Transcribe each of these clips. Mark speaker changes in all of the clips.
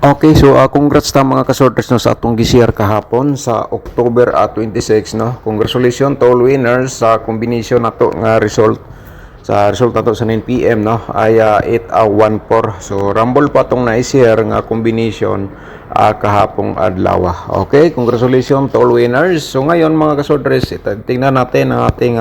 Speaker 1: Okay, so congrats ta mga kasorters no sa atong gi-share kahapon sa October 26 no. Congratulations to all winners sa combination nato nga result nato sa 9 PM no ay 814. So rumble pa tong na-share nga combination kahapong adlaw. Okay, congratulations to all winners. So ngayon mga kasorters, tingnan natin ang ating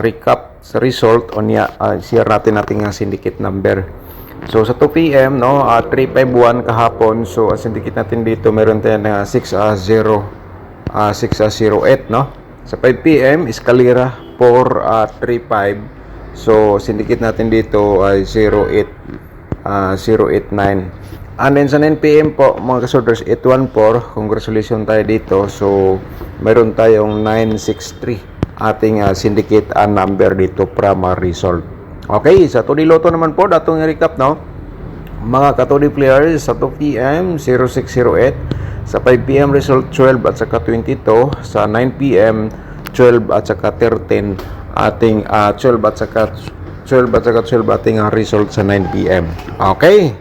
Speaker 1: recap sa result o niya share natin ating syndicate number. So sa 2 PM no, 351 kahapon. So ang syndicate natin dito meron tayong 608 no. Sa 5 PM Escalera 435. So syndicate natin dito ay 089. And then sa 9 PM po mga kasorters 814. Congratulations tayo dito. So meron tayong 963 ating syndicate number dito primary result. Okay, sa Tony Lotto naman po, datong recap, no? Mga ka-Tony players, sa 2 PM, 0608. Sa 5 PM, result 12 at saka 22. Sa 9 PM, 12 at saka 13. Ating 12 at saka 12 ating result sa 9 PM. Okay?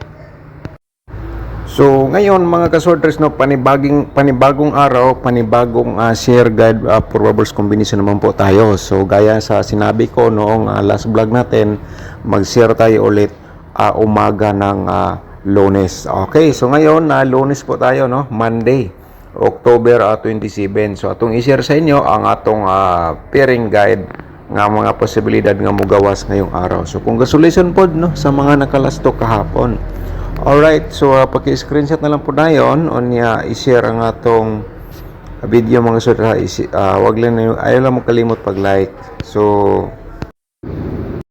Speaker 1: So, ngayon mga kasorters, no, panibagong araw, panibagong share guide probables combination naman po tayo. So, gaya sa sinabi ko noong last vlog natin, mag-share tayo ulit umaga ng Lunes. Okay, so ngayon Lunes po tayo, no, Monday, October 27. So, atong i-share sa inyo ang atong pairing guide nga mga posibilidad nga mugawas ngayong araw. So, congratulations po, no, sa mga nakalasto kahapon. Alright, so paki-screenshot na lang po na yun o niya i-share ang atong video mga kasorters. Wag lang ayaw lang mo kalimot pag-like. So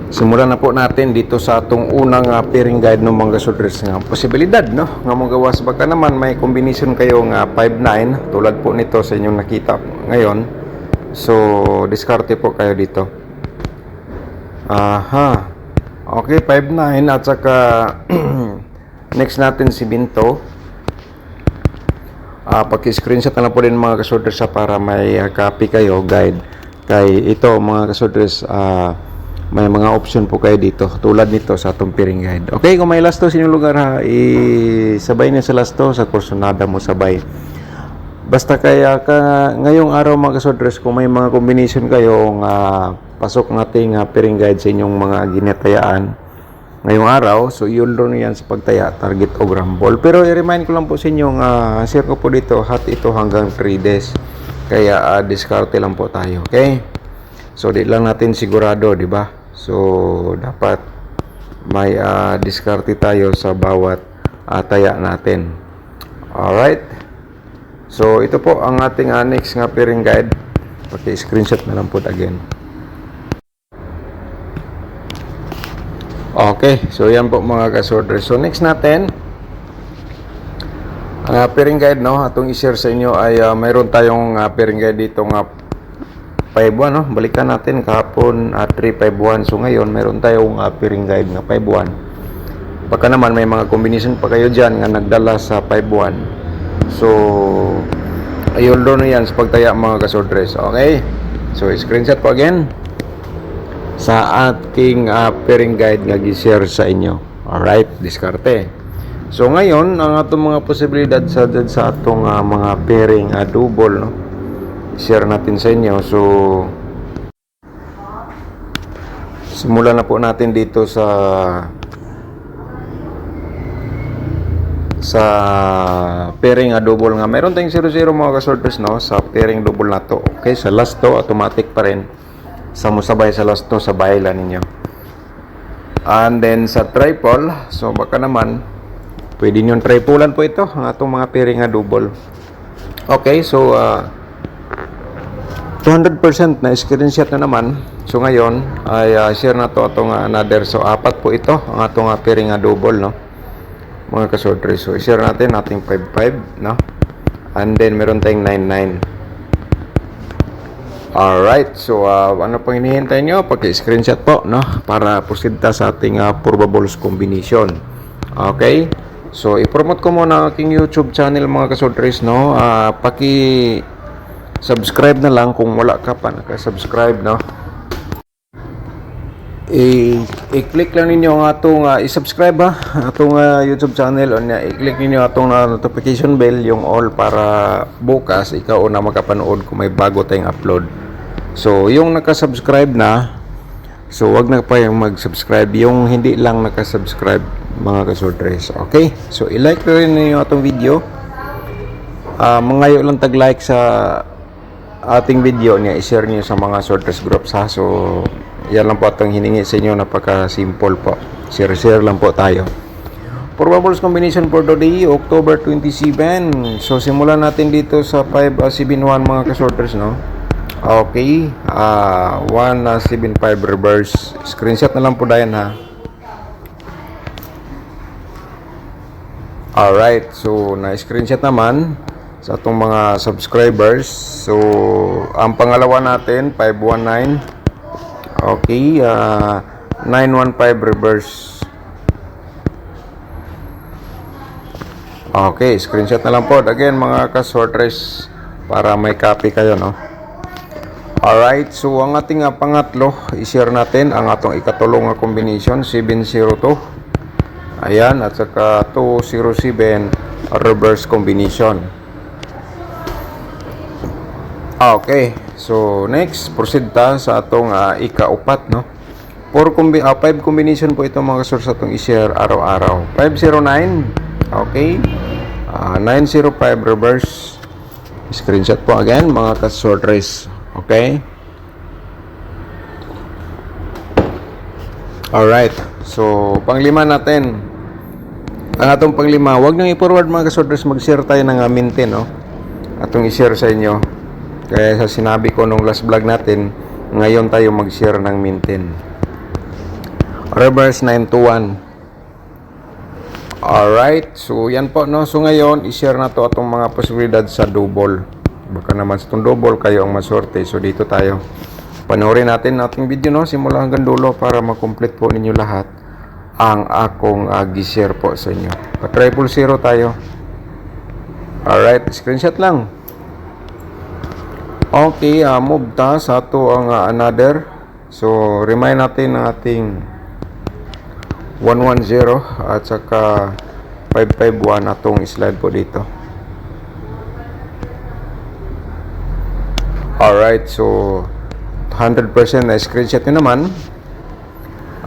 Speaker 1: simulan na po natin dito sa atong unang pairing guide ng mga kasorters nga posibilidad, no, nga magawas. Baka naman may combination kayo nga 5-9 tulad po nito sa inyong nakita ngayon. So diskarte po kayo dito. Okay, 5-9 at saka next natin si Binto. Paki-screenshot na lang po din mga kasorters para may copy kayo, guide. Kay ito mga kasorters, may mga option po kayo dito. Tulad nito sa atong pairing guide. Okay, kung may lasto sa inyong lugar isabay niyo sa lasto, sa kursunada mo sabay. Basta kaya ngayong araw mga kasorters, kung may mga combination kayo pasok nating pairing guide sa inyong mga ginatayaan ngayong araw, so yun ron yan sa pagtaya, target o rumble. Pero i-remind ko lang po sa inyo, share ko po dito, hot ito hanggang 3 days. Kaya diskarte lang po tayo, okay? So di lang natin sigurado, di ba? So dapat may diskarte tayo sa bawat taya natin. Alright? So ito po ang ating next nga pairing guide. Okay, screenshot na lang po again. Okay, so yan po mga kasorters. So next natin, ang pairing guide, no, atong i-share sa inyo ay mayroon tayong pairing guide dito nga 5-1, no. Balikan natin kahapon 3-5-1. So ngayon mayroon tayong pairing guide nga 5-1. Baka naman may mga combination pa kayo dyan nga nagdala sa 5-1. So ayun doon yan sa pagtaya mga kasorters. Okay, so screenshot po again sa ating pairing guide nga gi-share sa inyo. Alright, diskarte. So ngayon, ang atong mga posibilidad sa atong mga pairing double, no, share natin sa inyo. So simulan na po natin dito sa pairing double nga. Meron tayong 0-0 mga kasorters, no, sa pairing double na to. Okay, sa last to automatic pa rin. Sa musabay sa last to, sabay lang ninyo. And then sa triple, so baka naman pwede nyo triplean po ito ang atong mga pairing double. Okay, so 200% na screenshot na naman. So ngayon ay share na to atong another. So apat po ito ang atong pairing double, no, mga kasorters. So share natin ating 5-5, no, and then meron tayong 9-9. Alright, so ano pang hinihintay nyo? Paki-screenshot po, no, para proceed sa ating probables combination. Okay, so i-promote ko muna ang aking YouTube channel mga kasorters, no. Paki-subscribe na lang kung wala ka pa naka-subscribe, no. i-click lang ninyo ang atong i-subscribe atong YouTube channel, o i-click ninyo atong notification bell, yung all, para bukas ikaw na makapanood kung may bago tayong upload. So yung nakasubscribe na, so wag na pa yung mag-subscribe, yung hindi lang nakasubscribe, mga kasordres. Okay, so i-like na rin ninyo atong video. Mangayo lang tag-like sa ating video niya, i-share niyo sa mga sorters groups ha. So yan lang po atong hiningi sa inyo, napaka-simple po. Share lang po tayo. Probables combination for today, October 27. So simulan natin dito sa 571 mga kasorters, no? Okay, 175 reverse. Screenshot na lang po dayan ha. Alright, so na-screenshot naman sa atong mga subscribers. So ang pangalawa natin 519. Okay, 915 reverse. Okay, screenshot na lang po again mga ka-sorters para may copy kayo, no? Alright, so ang ating pangatlo, i-share natin ang atong ikatulong combination, 702. Ayan, at saka 207 reverse combination. Okay, so next, proceed ta sa atong ikaupat, no? 5 combination po ito mga source atong i-share araw-araw. 509, okay, 905 reverse. Screenshot po again mga ka-short race. Okay, alright, so panglima natin, ang atong panglima, huwag nyo i-forward mga ka-short race, mag-share tayo ng mintin, no? Atong i-share sa inyo. Kaya sa sinabi ko nung last vlog natin, ngayon tayo mag-share ng mintin. Reverse 921. Alright, so yan po, no? So ngayon, i-share na to atong mga posibilidad sa double. Baka naman sa itong double kayo ang maswerte. So dito tayo. Panoorin natin ating video, no? Simula hanggang dulo para makomplete po ninyo lahat ang akong gi-share po sa inyo. Pa-triple zero tayo. Alright, screenshot lang. Okay, move ta sa ato ang another. So remind natin ng ating 110 at saka 551 atong slide po dito. Alright, so 100% na screenshot nyo naman.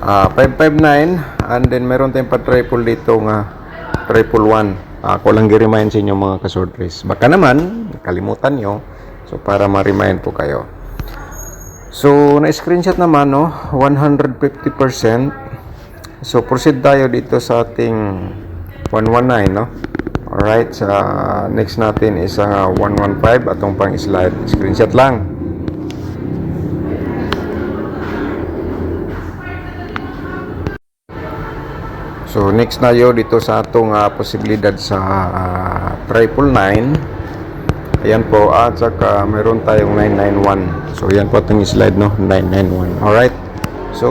Speaker 1: 559, and then meron tayong pa-triple dito nga 111. Ako lang gi-remind sa inyo mga ka-sorters. Baka naman kalimutan nyo. So para ma-remind po kayo. So na-screenshot naman, no, 150%. So proceed tayo dito sa ating 119, no. Alright, sa next natin is 115 atong pang slide. Screenshot lang. So next na yo dito sa atong posibilidad sa 999. Ayan po, at saka meron tayong 991. So yan po itong slide, no, 991. Alright, so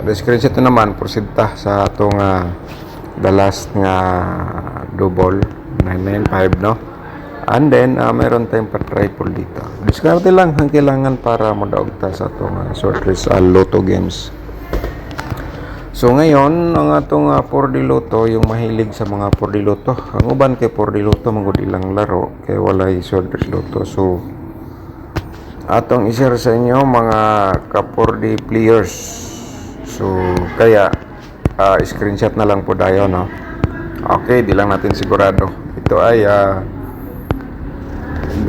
Speaker 1: the screenshot na naman, proceed ta sa itong the last nga double 995, no. And then meron tayong pa-triple dito. Discarte lang ang kailangan para madaog ta sa itong short race lotto games. So ngayon, ang atong 4D Lotto, yung mahilig sa mga 4D Lotto. Ang uban kay 4D Lotto, mangod ilang laro, kay walay shoulders Lotto. So, atong i-share sa inyo mga ka-4D players. So, kaya, screenshot na lang po tayo, no? Okay, di lang natin sigurado. Ito ay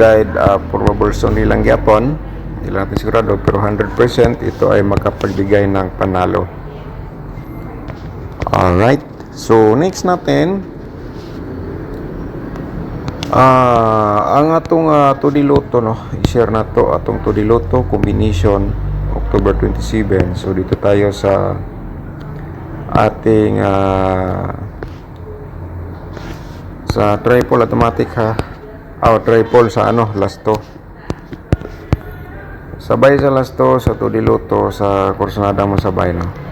Speaker 1: guide probables only lang yapon. Di lang natin sigurado, pero 100% ito ay makapagbigay ng panalo. Alright, so next natin ang atong 2D Lotto, no, i-share na to atong 2D Lotto combination October 27. So dito tayo sa ating sa triple automatic ha. Triple sa last to. Sabay sa last to sa 2D Lotto sa kursunada mo sabay, no.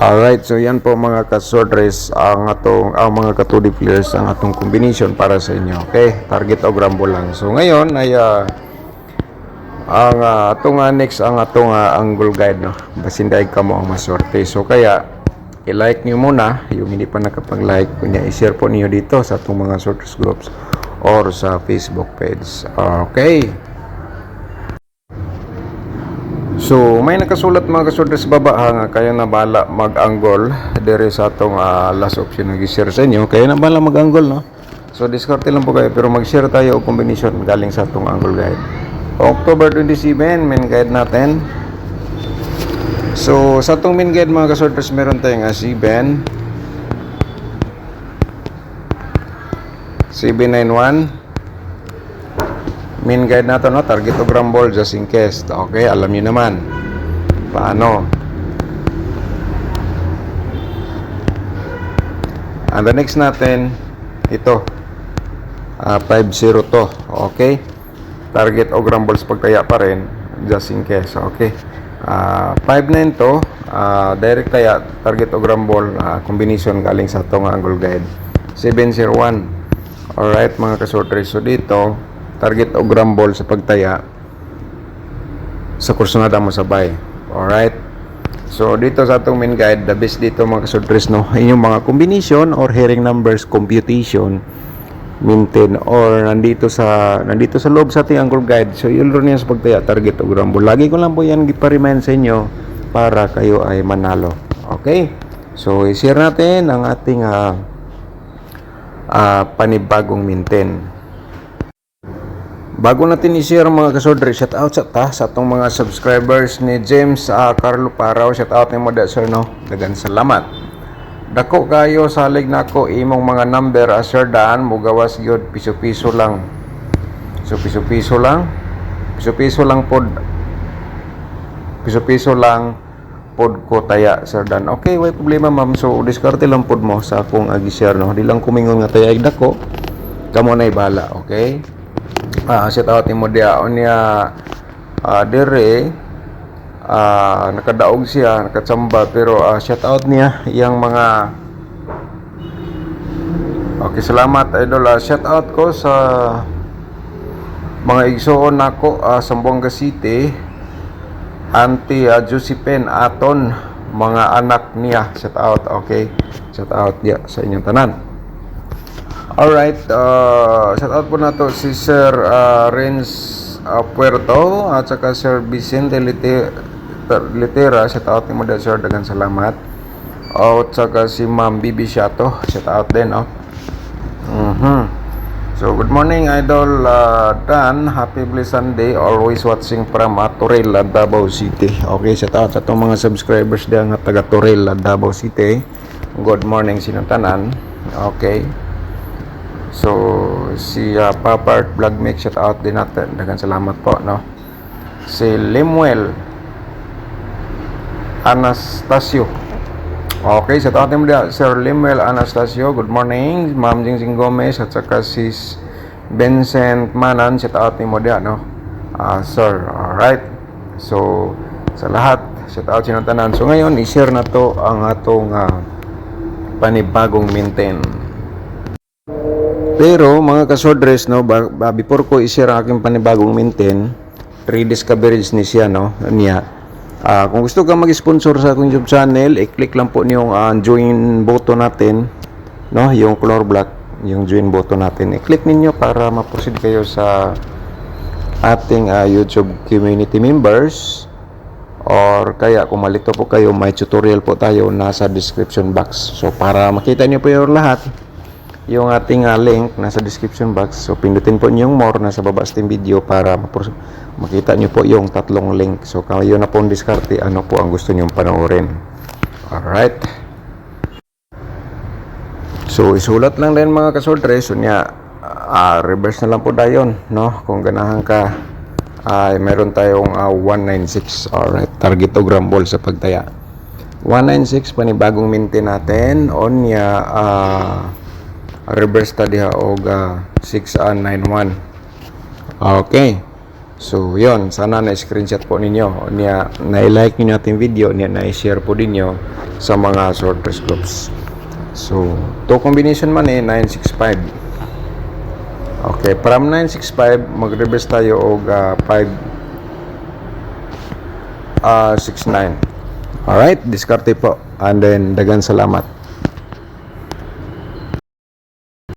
Speaker 1: Alright, so yan po mga ka-sortress ang mga ka-2D players ang atong combination para sa inyo. Okay, target o rumble lang. So ngayon ay ang atong next ang atong angle guide, no. Basin daig kamo ang maswerte. So kaya i-like niyo muna yung hindi pa nakapag-like, kunya i-share po niyo dito sa atong mga sortress groups or sa Facebook page. Okay. So, may nakasulat mga kasortress sa baba nga kayo na bala mag-angle dire sa atong last option na gi-share sa inyo. Kayo na bala mag-angle, no? So, discard lang po kayo pero mag-share tayo og combination galing sa atong angle guide. October 27, main guide natin. So, sa atong main guide mga kasortress meron tayong 7 791. Main guide nato, no, target o rumble just in case. Okay, alam niyo naman paano. And the next natin ito 502. Okay, target o rumble sa pagtaya pa rin just in case. Okay, 59 to direct taya, target o rumble combination galing sa atong angle guide 701. Alright mga kasortress, so dito target o rumble sa pagtaya sa kursunada mo sabay. Alright, so dito sa atong main guide, the best dito mga kasortress, no, inyong mga combination or hearing numbers computation maintain or nandito sa loob sa ating angle guide. So yun rin yan sa pagtaya, target o rumble. Lagi ko lang po yan ipa-remind sa inyo para kayo ay manalo. Okay, so i-share natin ang ating panibagong maintain. Bago natin i-share mga kasortress, shout out sa atong mga subscribers ni James Carlo Paraw. Shout out ni mo da sir, no, dagan salamat. Dako kayo salig nako imong mga number sir, daan mo gawas gyud piso-piso lang. So piso-piso lang pod ko taya sir Dan. Okay, way problema ma'am. So diskarte lang pod mo sa akong agi-share, no. Di lang kumingon nga taya dako. Kamo na ibala, okay? Shout out mo dia niya dire nakadaog siya, nakatsamba pero shout out niya yang mga okay, salamat idol. Shout out ko sa mga igsoon nako sa Zamboanga City, Auntie Josephine Aton, mga anak niya, shout out. Okay, shout out dia sa inyong tanan. Alright, shout out po na to si Sir Renz Puerto at saka Sir Vicente Litera. Shout out ni mo dahil sir, dagan salamat. At saka si Ma'am Bibi Shato, shout out din, oh. So good morning idol Dan, happy blessed Sunday, always watching from Toril, Davao City. Okay, shout out sa itong mga subscribers diyan nga taga Toril, Davao City. Good morning sinuntanan. Okay, so si Papart Vlog Mix, shout out din natin, dagan salamat po, no. Si Lemuel Anastasio, okay, shout out din mo dia Sir Lemuel Anastasio, good morning. Ma'am Jingsing Gomez at saka si Vincent Manan, shout out din mo dia, no, sir. Alright, so sa lahat shout out sinuntanan. So ngayon i-share na to ang atong panibagong maintain. Pero mga kasortress, no, before ko i-share ang aking panibagong maintain, 3 days coverage ni siya, no, niya. Kung gusto ka mag-sponsor sa aking YouTube channel, i-click lang po niyo ang join button natin, no, yung color black, yung join button natin. I-click ninyo para ma-proceed kayo sa ating YouTube community members, or kaya kung malito po kayo, may tutorial po tayo nasa description box. So para makita niyo po yung lahat, yung ating link nasa description box. So pindutin po niyo yung more nasa baba sa video para makita niyo po yung 3 link. So kayo na po ang diskarte ano po ang gusto niyo panoorin. Alright, so isulat lang din mga kasortress. So niya reverse na lang po dayon, no, kung ganahan ka. Meron tayong 196. Alright, target o rumble sa pagtaya 196, panibagong maintain natin on niya. Reverse ta diha og 691. Okay, So, yon, sana na-screenshot po ninyo. Niya, na-like niyo natin video, niya na-share po ninyo sa mga sorters groups. So, to combination man 965. Okay, from 965, mag-reverse tayo og 569. Alright, diskarte po. And then, dagan salamat.